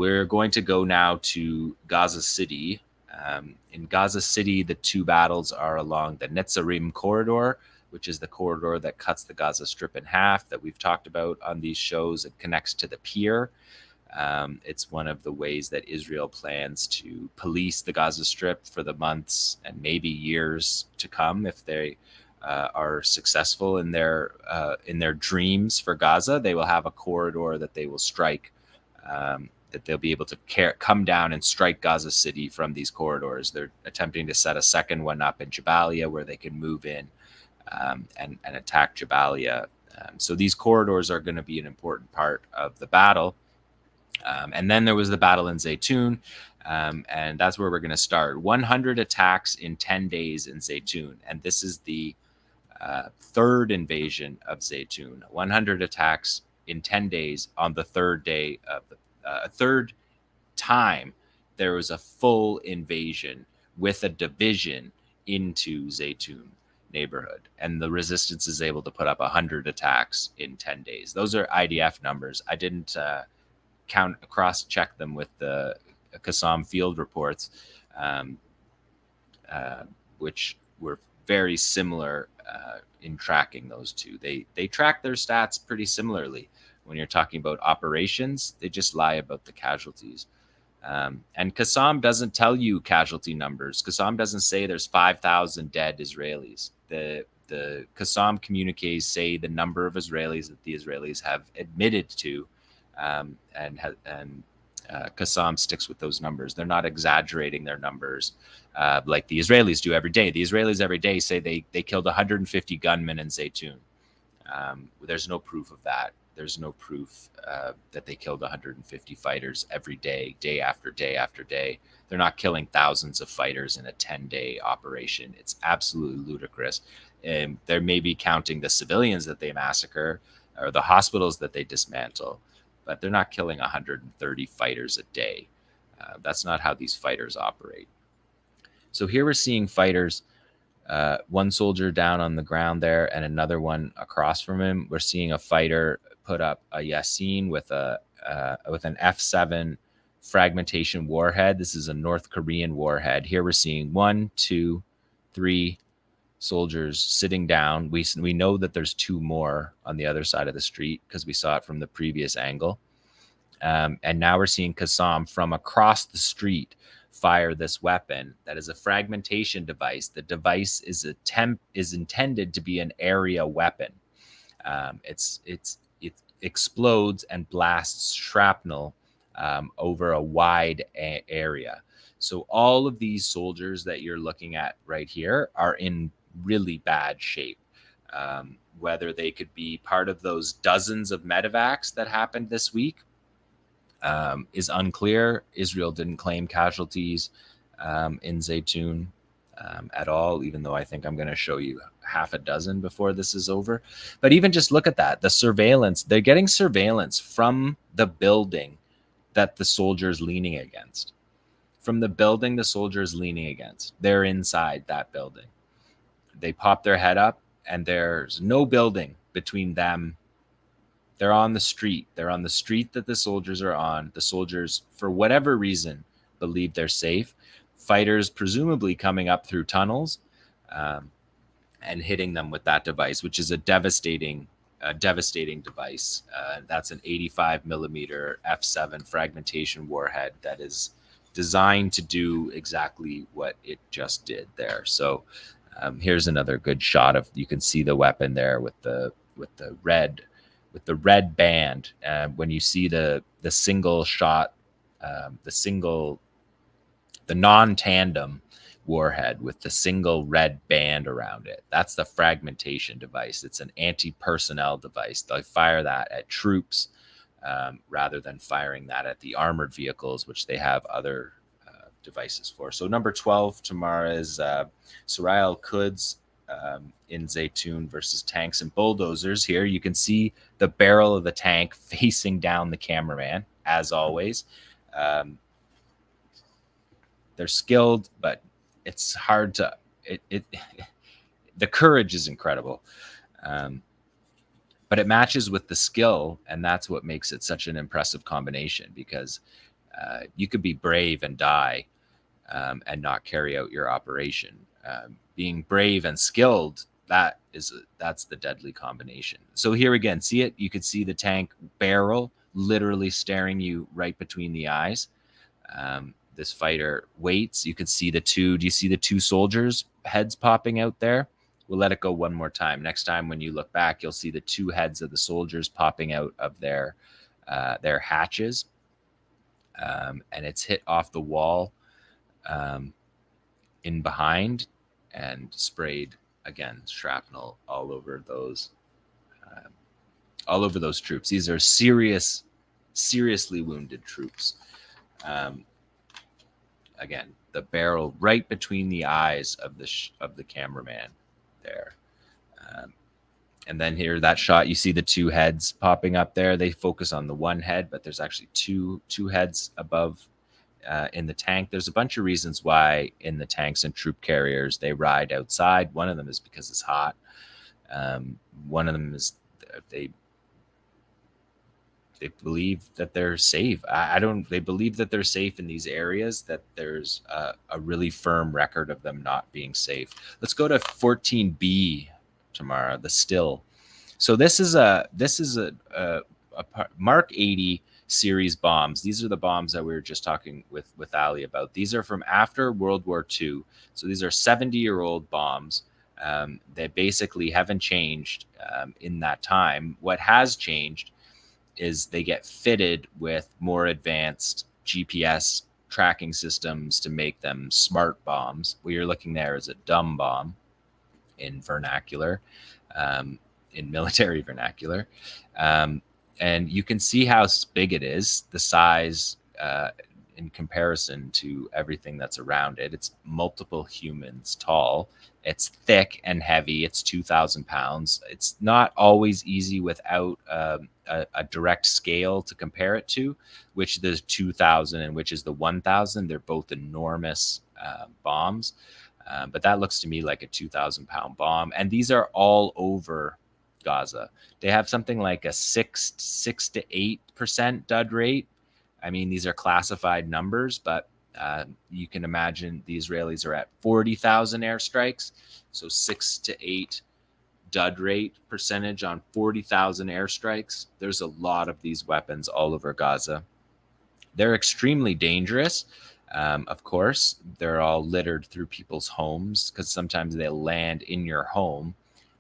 we're going to go now to Gaza City. In Gaza City, the two battles are along the Netzarim corridor, which is the corridor that cuts the Gaza Strip in half that we've talked about on these shows. It connects to the pier. It's one of the ways that Israel plans to police the Gaza Strip for the months and maybe years to come if they are successful in their dreams for Gaza. They will have a corridor that they will strike, that they'll be able to come down and strike Gaza City from these corridors. They're attempting to set a second one up in Jabalia where they can move in and attack Jabalia. So these corridors are going to be an important part of the battle. And then there was the battle in Zeitoun, and that's where we're going to start. 100 attacks in 10 days in Zeitoun, and this is the third invasion of Zeitoun. 100 attacks in 10 days on the third day of the third time there was a full invasion with a division into Zeitoun neighborhood, and the resistance is able to put up 100 attacks in 10 days. Those are IDF numbers. I didn't cross-check them with the 𝐓𝐡𝐞 field reports, which were very similar in tracking those two. They track their stats pretty similarly. When you're talking about operations, they just lie about the casualties. And 𝐓𝐡𝐞 doesn't tell you casualty numbers. 𝐓𝐡𝐞 doesn't say there's 5,000 dead Israelis. The 𝐓𝐡𝐞 communiques say the number of Israelis that the Israelis have admitted to, and 𝐓𝐡𝐞 sticks with those numbers. They're not exaggerating their numbers like the Israelis do every day. The Israelis every day say they killed 150 gunmen in Zeitoun. There's no proof of that. There's no proof that they killed 150 fighters every day, day after day after day. They're not killing thousands of fighters in a 10-day operation. It's absolutely ludicrous. They're maybe counting the civilians that they massacre or the hospitals that they dismantle, but they're not killing 130 fighters a day. That's not how these fighters operate. So here we're seeing fighters, one soldier down on the ground there and another one across from him. We're seeing a fighter put up a Yasin with an F7 fragmentation warhead. This is a North Korean warhead. Here we're seeing 1, 2, 3 soldiers sitting down. We know that there's 2 more on the other side of the street because we saw it from the previous angle. And now we're seeing 𝐓𝐡𝐞 from across the street fire this weapon that is a fragmentation device. The device is intended to be an area weapon. It explodes and blasts shrapnel over a wide area. So all of these soldiers that you're looking at right here are in really bad shape. Whether they could be part of those dozens of medevacs that happened this week is unclear. Israel didn't claim casualties in Zeitoun at all, even though I think I'm going to show you half a dozen before this is over. But even just look at that, the surveillance. They're getting surveillance from the building that the soldier's leaning against. From the building the soldier's leaning against. They're inside that building. They pop their head up, and there's no building between them. They're on the street. They're on the street that the soldiers are on. The soldiers, for whatever reason, believe they're safe. Fighters presumably coming up through tunnels and hitting them with that device, which is a devastating device. That's an 85 millimeter F7 fragmentation warhead that is designed to do exactly what it just did there. So here's another good shot of, you can see the weapon there with the red band. When you see the single shot, the non-tandem warhead with the single red band around it, that's the fragmentation device. It's an anti-personnel device. They fire that at troops rather than firing that at the armored vehicles, which they have other devices for. So number 12 tomorrow is 𝐓𝐡𝐞 𝐄𝐥𝐞𝐜 in Zeitoun versus tanks and bulldozers. Here you can see the barrel of the tank facing down the cameraman, as always. They're skilled, but it's hard to the courage is incredible, but it matches with the skill, and that's what makes it such an impressive combination, because You could be brave and die and not carry out your operation. Being brave and skilled, that's the deadly combination. So here again, see it? You could see the tank barrel literally staring you right between the eyes. This fighter waits. You could see the two. Do you see the two soldiers' heads popping out there? We'll let it go one more time. Next time when you look back, you'll see the two heads of the soldiers popping out of their hatches. And it's hit off the wall in behind and sprayed again shrapnel all over those troops. These are seriously wounded troops. Again, the barrel right between the eyes of the cameraman there. And then here, that shot, you see the two heads popping up there. They focus on the one head, but there's actually two heads above in the tank. There's a bunch of reasons why in the tanks and troop carriers they ride outside. One of them is because it's hot. One of them is they believe that they're safe. They believe that they're safe in these areas, that there's a really firm record of them not being safe. Let's go to 14B tomorrow, the still. So this is a Mark 80 series bombs. These are the bombs that we were just talking with Ali about. These are from after World War II. So these are 70-year-old bombs. They basically haven't changed in that time. What has changed is they get fitted with more advanced GPS tracking systems to make them smart bombs. What you're looking there is a dumb bomb in vernacular, in military vernacular. And you can see how big it is, the size in comparison to everything that's around it. It's multiple humans tall. It's thick and heavy. It's 2,000 pounds. It's not always easy without a direct scale to compare it to, which the 2,000 and which is the 1,000. They're both enormous bombs. But that looks to me like a 2,000-pound bomb. And these are all over Gaza. They have something like a 6 to 8% dud rate. I mean, these are classified numbers, but you can imagine the Israelis are at 40,000 airstrikes. So 6 to 8 dud rate percentage on 40,000 airstrikes. There's a lot of these weapons all over Gaza. They're extremely dangerous. Of course, they're all littered through people's homes because sometimes they'll land in your home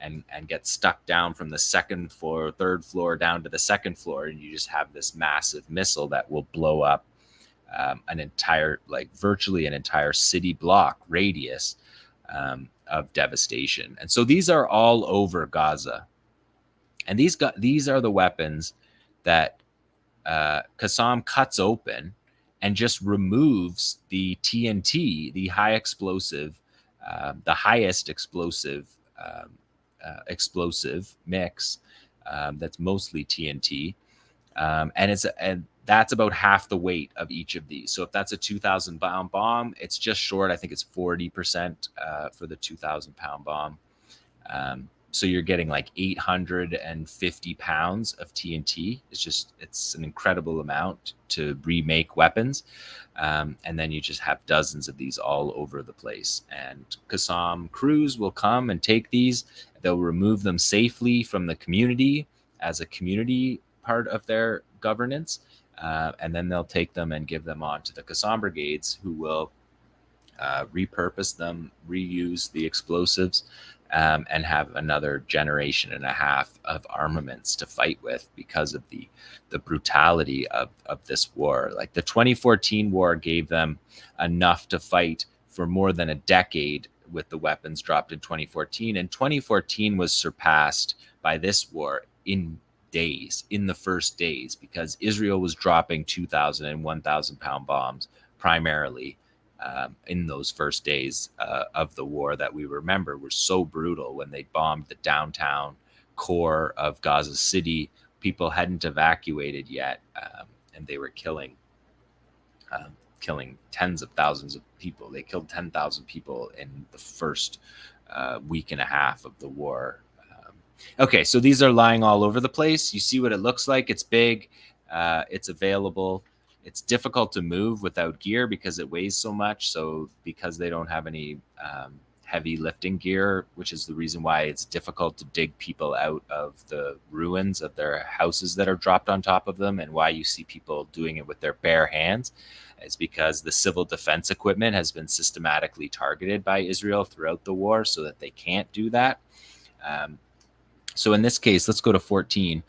and get stuck down from the second floor, third floor down to the second floor. And you just have this massive missile that will blow up an entire, like virtually an entire city block radius of devastation. And so these are all over Gaza. And these are the weapons that 𝐓𝐡𝐞 cuts open and just removes the TNT, the high explosive, the highest explosive mix that's mostly TNT, and that's about half the weight of each of these. So if that's a 2,000-pound bomb, it's just short. I think it's 40% for the 2,000-pound bomb. So you're getting like 850 pounds of TNT. It's an incredible amount to remake weapons. And then you just have dozens of these all over the place. And 𝐓𝐡𝐞 crews will come and take these. They'll remove them safely from the community as a community part of their governance. And then they'll take them and give them on to the 𝐓𝐡𝐞 brigades, who will repurpose them, reuse the explosives, and have another generation and a half of armaments to fight with because of the brutality of this war. Like the 2014 war gave them enough to fight for more than a decade with the weapons dropped in 2014. And 2014 was surpassed by this war in the first days, because Israel was dropping 2,000 and 1,000-pound bombs primarily in those first days of the war that we remember were so brutal, when they bombed the downtown core of Gaza City. People hadn't evacuated yet, and they were killing tens of thousands of people. They killed 10,000 people in the first week and a half of the war. Okay, so these are lying all over the place. You see what it looks like. It's big. It's available. It's difficult to move without gear because it weighs so much. So because they don't have any heavy lifting gear, which is the reason why it's difficult to dig people out of the ruins of their houses that are dropped on top of them, and why you see people doing it with their bare hands, is because the civil defense equipment has been systematically targeted by Israel throughout the war so that they can't do that. So in this case, let's go to 14.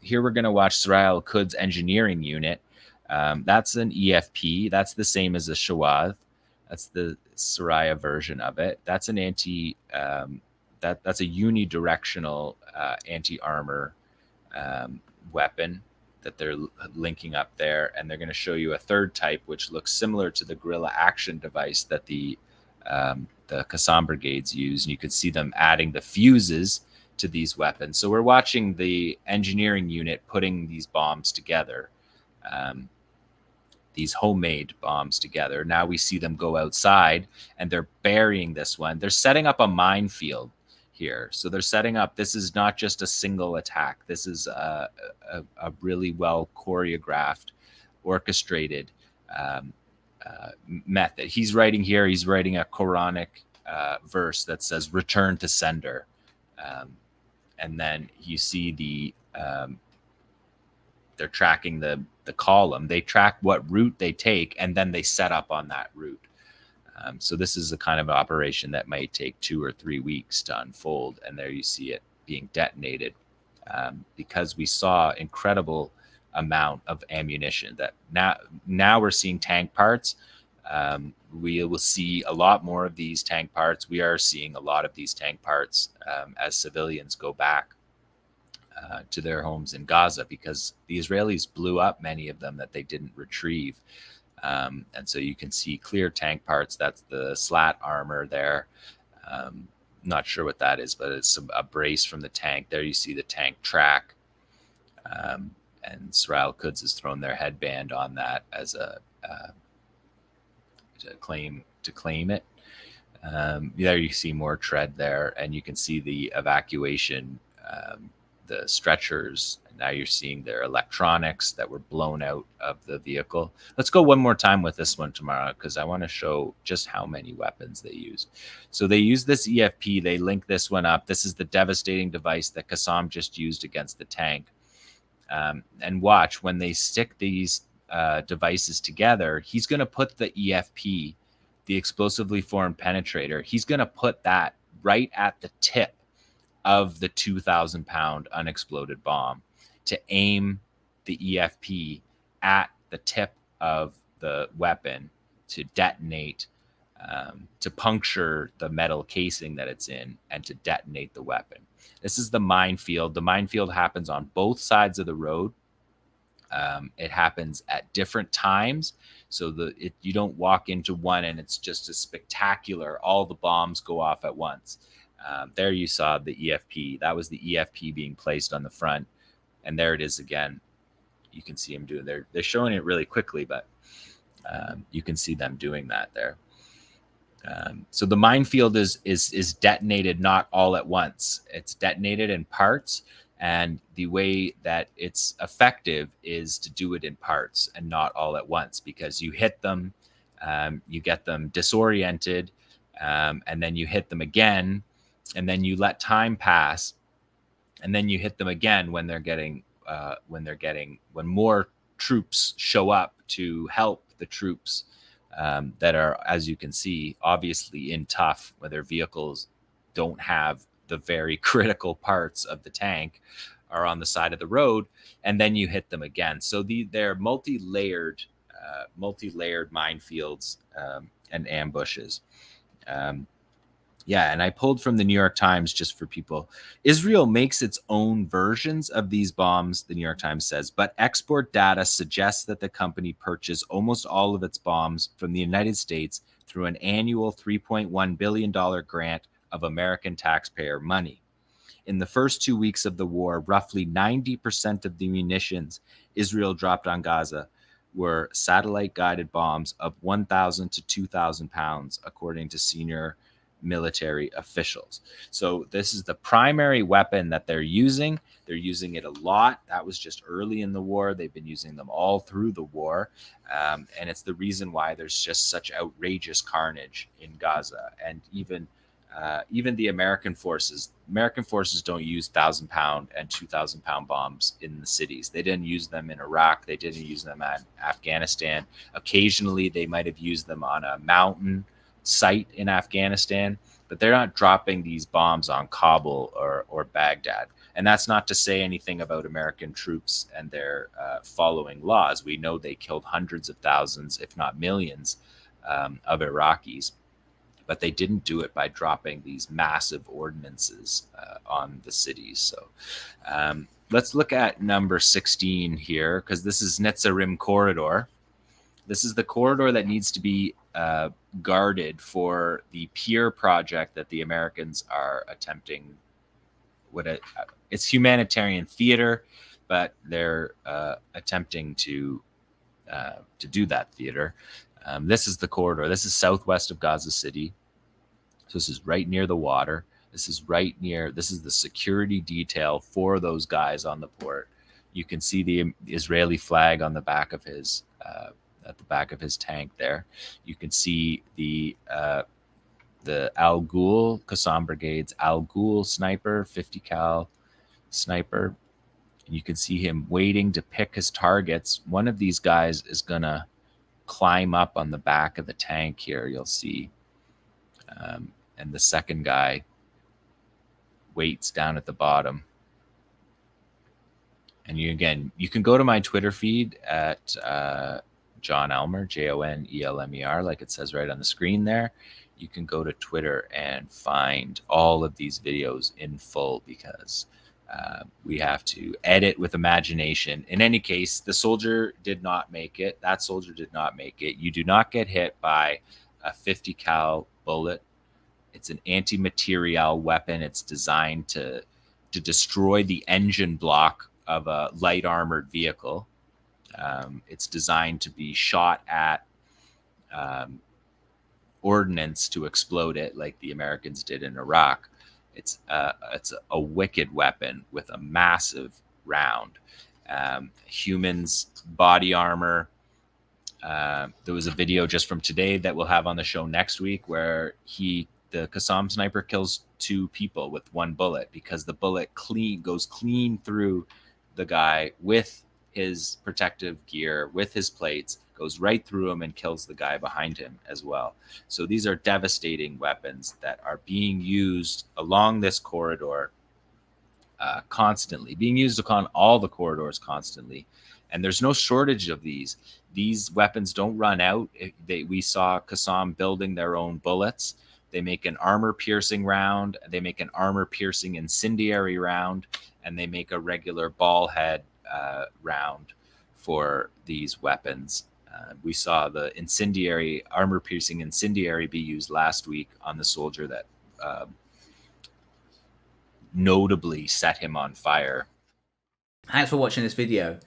Here we're going to watch 𝐓𝐴 𝐄𝐿 engineering unit. That's an EFP. That's the same as a 𝐓𝐴. That's the Soraya version of it. That's an that's a unidirectional anti-armor weapon that they're linking up there, and they're going to show you a third type, which looks similar to the guerrilla action device that the Qassam brigades use, and you can see them adding the fuses to these weapons. So we're watching the engineering unit putting these bombs together. These homemade bombs together. Now we see them go outside and they're burying this one. They're setting up a minefield here. So they're setting up, this is not just a single attack. This is a really well choreographed, orchestrated method. He's writing here, he's writing a Quranic verse that says, return to sender. And then you see the, they're tracking the column. They track what route they take, and then they set up on that route. So this is a kind of operation that might take 2 or 3 weeks to unfold. And there you see it being detonated because we saw incredible amount of ammunition. That now we're seeing tank parts. We will see a lot more of these tank parts. We are seeing a lot of these tank parts as civilians go back to their homes in Gaza, because the Israelis blew up many of them that they didn't retrieve. And so you can see clear tank parts. That's the slat armor there. Not sure what that is, but it's a brace from the tank. There you see the tank track. And 𝐓𝐴 𝐄𝐿 has thrown their headband on that as a to claim it. There you see more tread there, and you can see the evacuation, the stretchers. Now you're seeing their electronics that were blown out of the vehicle. Let's go one more time with this one tomorrow, because I want to show just how many weapons they used. So they used this EFP. They link this one up. This is the devastating device that Qassam just used against the tank. And watch, when they stick these devices together, he's going to put the EFP, the explosively formed penetrator, he's going to put that right at the tip of the 2,000-pound unexploded bomb to aim the EFP at the tip of the weapon to detonate, to puncture the metal casing that it's in and to detonate the weapon. This is the minefield. The minefield happens on both sides of the road. It happens at different times. So you don't walk into one and it's just a spectacular, all the bombs go off at once. There you saw the EFP. That was the EFP being placed on the front. And there it is again. You can see them doing, they're showing it really quickly, but you can see them doing that there. So the minefield is detonated not all at once. It's detonated in parts. And the way that it's effective is to do it in parts and not all at once, because you hit them, you get them disoriented, and then you hit them again, and then you let time pass, and then you hit them again when more troops show up to help the troops that are, as you can see, obviously in tough, where their vehicles don't have the very critical parts of the tank, are on the side of the road, and then you hit them again. So they're multi-layered minefields and ambushes. Yeah, and I pulled from the New York Times just for people. Israel makes its own versions of these bombs, the New York Times says, but export data suggests that the company purchased almost all of its bombs from the United States through an annual $3.1 billion grant of American taxpayer money. In the first 2 weeks of the war, roughly 90% of the munitions Israel dropped on Gaza were satellite-guided bombs of 1,000 to 2,000 pounds, according to senior military officials. So this is the primary weapon that they're using. They're using it a lot. That was just early in the war. They've been using them all through the war. And it's the reason why there's just such outrageous carnage in Gaza. And even the American forces don't use 1,000-pound and 2,000-pound bombs in the cities. They didn't use them in Iraq. They didn't use them at Afghanistan. Occasionally, they might have used them on a mountain site in Afghanistan, but they're not dropping these bombs on Kabul or Baghdad. And that's not to say anything about American troops and their following laws. We know they killed hundreds of thousands, if not millions, of Iraqis, but they didn't do it by dropping these massive ordinances on the cities. So let's look at number 16 here, because this is Netzarim corridor. This is the corridor that needs to be guarded for the pier project that the Americans are attempting. It's humanitarian theater, but they're attempting to do that theater. This is the corridor. This is southwest of Gaza City. So this is right near the water. This is the security detail for those guys on the port. You can see the Israeli flag on the back of his at the back of his tank there. You can see the Al Ghul Qassam Brigade's Al Ghul sniper, 50 cal sniper. You can see him waiting to pick his targets. One of these guys is gonna climb up on the back of the tank here, you'll see. And the second guy waits down at the bottom. And you can go to my Twitter feed at Jon Elmer, JONELMER, like it says right on the screen there. You can go to Twitter and find all of these videos in full, because we have to edit with imagination. In any case, the soldier did not make it. That soldier did not make it. You do not get hit by a 50 cal bullet. It's an anti-material weapon. It's designed to destroy the engine block of a light armored vehicle. It's designed to be shot at ordnance to explode it, like the Americans did in Iraq. It's a wicked weapon with a massive round. Humans, body armor. There was a video just from today that we'll have on the show next week where the Qassam sniper kills 2 people with 1 bullet, because the bullet goes clean through the guy with his protective gear, with his plates, goes right through him and kills the guy behind him as well. So these are devastating weapons that are being used along this corridor constantly, being used upon all the corridors constantly. And there's no shortage of these. These weapons don't run out. We saw Qassam building their own bullets. They make an armor-piercing round. They make an armor-piercing incendiary round. And they make a regular ball head round for these weapons. We saw the armor-piercing incendiary be used last week on the soldier that notably set him on fire. Thanks for watching this video.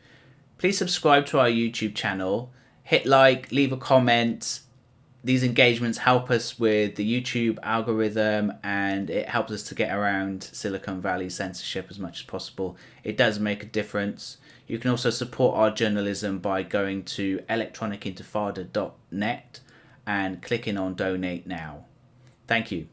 Please subscribe to our YouTube channel, hit like, leave a comment. These engagements help us with the YouTube algorithm, and it helps us to get around Silicon Valley censorship as much as possible. It does make a difference. You can also support our journalism by going to electronicintifada.net and clicking on donate now. Thank you.